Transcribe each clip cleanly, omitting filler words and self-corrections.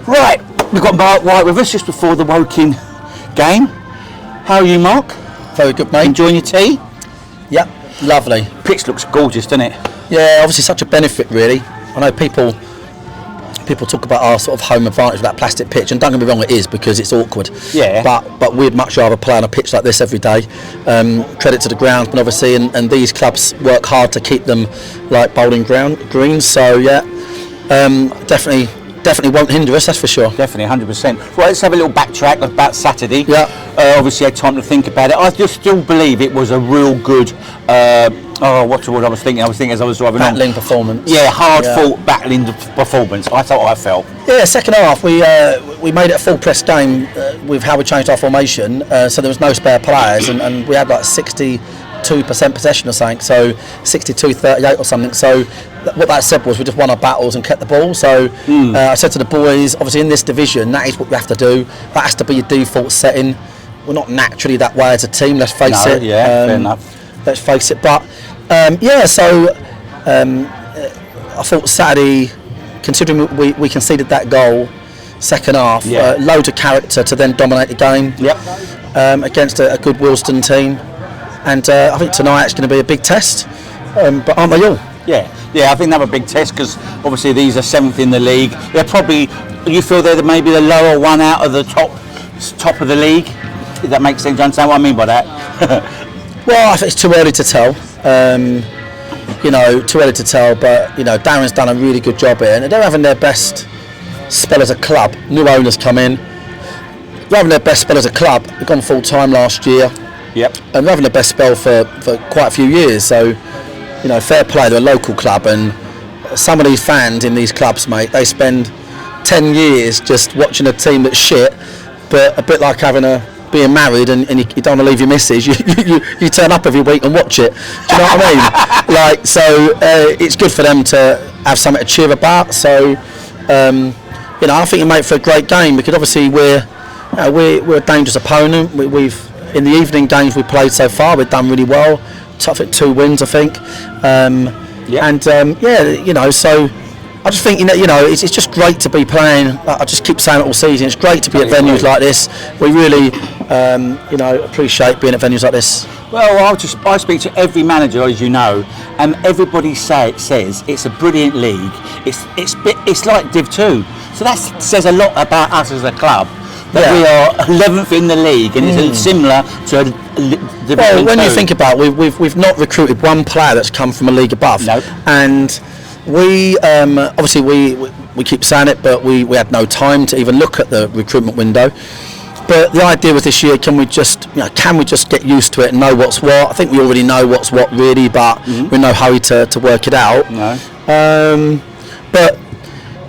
Right, we've got Marc White with us just before the Woking game. How are you, Marc? Very good, mate. Enjoying your tea? Yep, lovely. Pitch looks gorgeous, doesn't it? Yeah, obviously such a benefit, really. I know people talk about our sort of home advantage with that plastic pitch, and don't get me wrong, it is, because it's awkward. Yeah. But we'd much rather play on a pitch like this every day. Credit to the groundsman, obviously, and these clubs work hard to keep them like bowling greens. So yeah, definitely won't hinder us, that's for sure. Definitely, 100%. Right, let's have a little backtrack about Saturday. Yeah. Obviously, I had time to think about it. I just still believe it was a real good. What's the word I was thinking? I was thinking as I was driving Battling on. performance. Yeah, hard-fought battling performance. That's how I felt. Yeah, second half we made it a full press game with how we changed our formation. So there was no spare players, and we had like 62% possession or something. So 62-38 or something. So what that said was we just won our battles and kept the ball. So I said to the boys, obviously in this division, that is what we have to do. That has to be your default setting. We're not naturally that way as a team. Let's face it. Yeah, fair enough. Let's face it. But I thought Saturday, considering we conceded that goal second half, loads of character to then dominate the game. Yep. Against a good Wilston team, and I think tonight it's going to be a big test. But aren't they all? Yeah, I think they have a big test because obviously these are 7th in the league. They're probably, you feel they're maybe the lower one out of the top of the league. If that makes sense, do you understand what I mean by that? Well, I think it's too early to tell. Too early to tell. But Darren's done a really good job here, and they're having their best spell as a club. New owners come in. They're having their best spell as a club. They've gone full time last year. Yep. And they're having the best spell for quite a few years. So, fair play. They're a local club, and some of these fans in these clubs, mate, they spend 10 years just watching a team that's shit. But a bit like being married and you don't want to leave your missus, you turn up every week and watch it. Do you know what I mean? It's good for them to have something to cheer about. So I think it made for a great game because obviously we're a dangerous opponent. We've in the evening games we played so far, we've done really well. Tough at 2 wins, I think. So I just think it's just great to be playing. I just keep saying it all season. It's great to be at venues like this. We really, appreciate being at venues like this. Well, I speak to every manager, as you know, and everybody says it's a brilliant league. It's like Div 2, so that says a lot about us as a club. That we are 11th in the league, and it's similar to Division 2. Well, when you think about it, we've not recruited one player that's come from a league above. Nope. And we obviously we keep saying it, but we had no time to even look at the recruitment window. But the idea was this year, can we just get used to it and know what's what? I think we already know what's what really, but we're in no hurry to work it out. No. But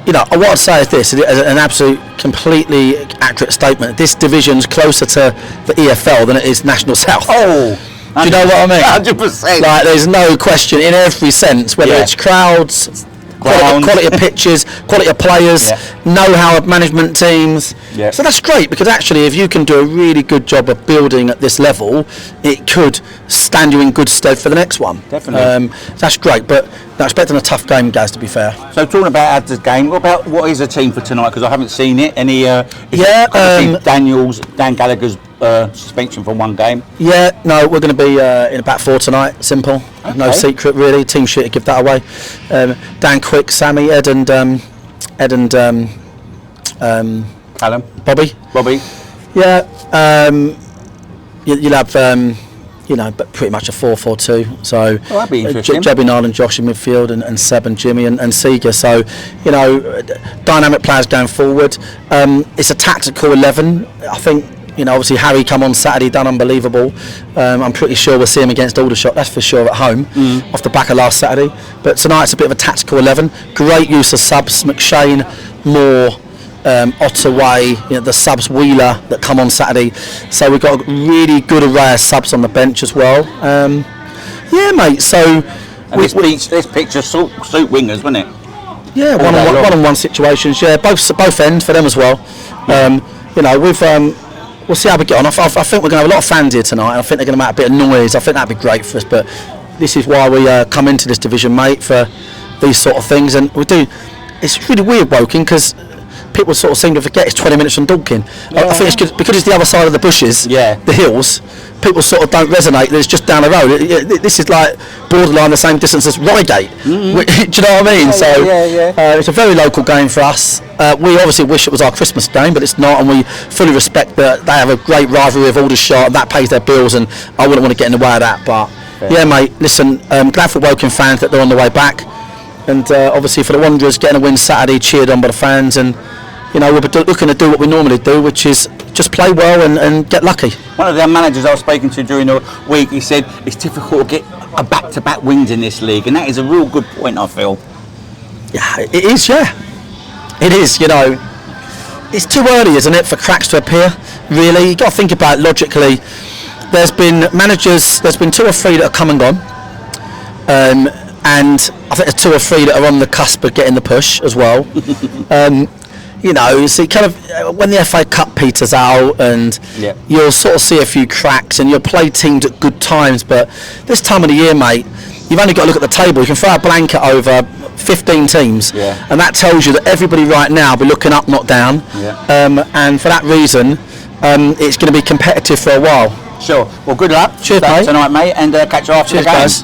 what I'd say is this: as an absolute, completely accurate statement. This division's closer to the EFL than it is National South. Oh. Do you know what I mean? 100%. Like, there's no question in every sense, whether it's crowds, quality of pitches, quality of players, know-how of management teams. Yeah. So that's great, because actually if you can do a really good job of building at this level, it could stand you in good stead for the next one. Definitely. That's great, but I'm expecting a tough game, Gaz, to be fair. So talking about the game, what is the team for tonight? Because I haven't seen it. Any? Dan Gallagher's suspension for 1 game. Yeah, no, we're going to be in a back 4 tonight. Simple, no secret really. Team sheet to give that away. Dan Quick, Sammy, Ed and Callum, Bobby. Yeah, you'll have but pretty much a 4-4-2. So that'd be interesting. Jebby, Niall and Josh in midfield, and Seb and Jimmy and Seeger. So dynamic players going forward. It's a tactical 11. I think. Obviously Harry come on Saturday, done unbelievable. I'm pretty sure we'll see him against Aldershot, that's for sure, at home, off the back of last Saturday. But tonight's a bit of a tactical 11. Great use of subs, McShane, Moore, Ottaway, the subs Wheeler that come on Saturday. So we've got a really good array of subs on the bench as well. Mate, so... this picture suit wingers, wasn't it? Yeah, one-on-one situations, both ends for them as well. We'll see how we get on. I think we're going to have a lot of fans here tonight. I think they're going to make a bit of noise. I think that'd be great for us. But this is why we come into this division, mate, for these sort of things. And we do. It's really weird, Woking, because people sort of seem to forget it's 20 minutes from Dorking. I think it's good, because it's the other side of the bushes, the hills. People sort of don't resonate that it's just down the road. This is like borderline the same distance as Reigate. Do you know what I mean? It's a very local game for us. We obviously wish it was our Christmas game, but it's not, and we fully respect that they have a great rivalry with Aldershot, and that pays their bills, and I wouldn't want to get in the way of that. But yeah, mate, listen, glad for Woking fans that they're on the way back, and obviously for the Wanderers getting a win Saturday, cheered on by the fans, and you know, we're looking to do what we normally do, which is just play well and get lucky. One of the managers I was speaking to during the week, he said it's difficult to get a back-to-back wins in this league, and that is a real good point, I feel. Yeah, it is, It is, you know. It's too early, isn't it, for cracks to appear, really? You've got to think about it logically. There's been managers, there's been 2 or 3 that have come and gone. And I think there's 2 or 3 that are on the cusp of getting the push as well. You know, see, kind of when the FA Cup peters out, and you'll sort of see a few cracks, and you'll play teams at good times. But this time of the year, mate, you've only got to look at the table. You can throw a blanket over 15 teams, and that tells you that everybody right now will be looking up, not down. And for that reason, it's going to be competitive for a while. Sure. Well, good luck. Cheers, mate. Tonight, mate, and catch you after the game. Guys.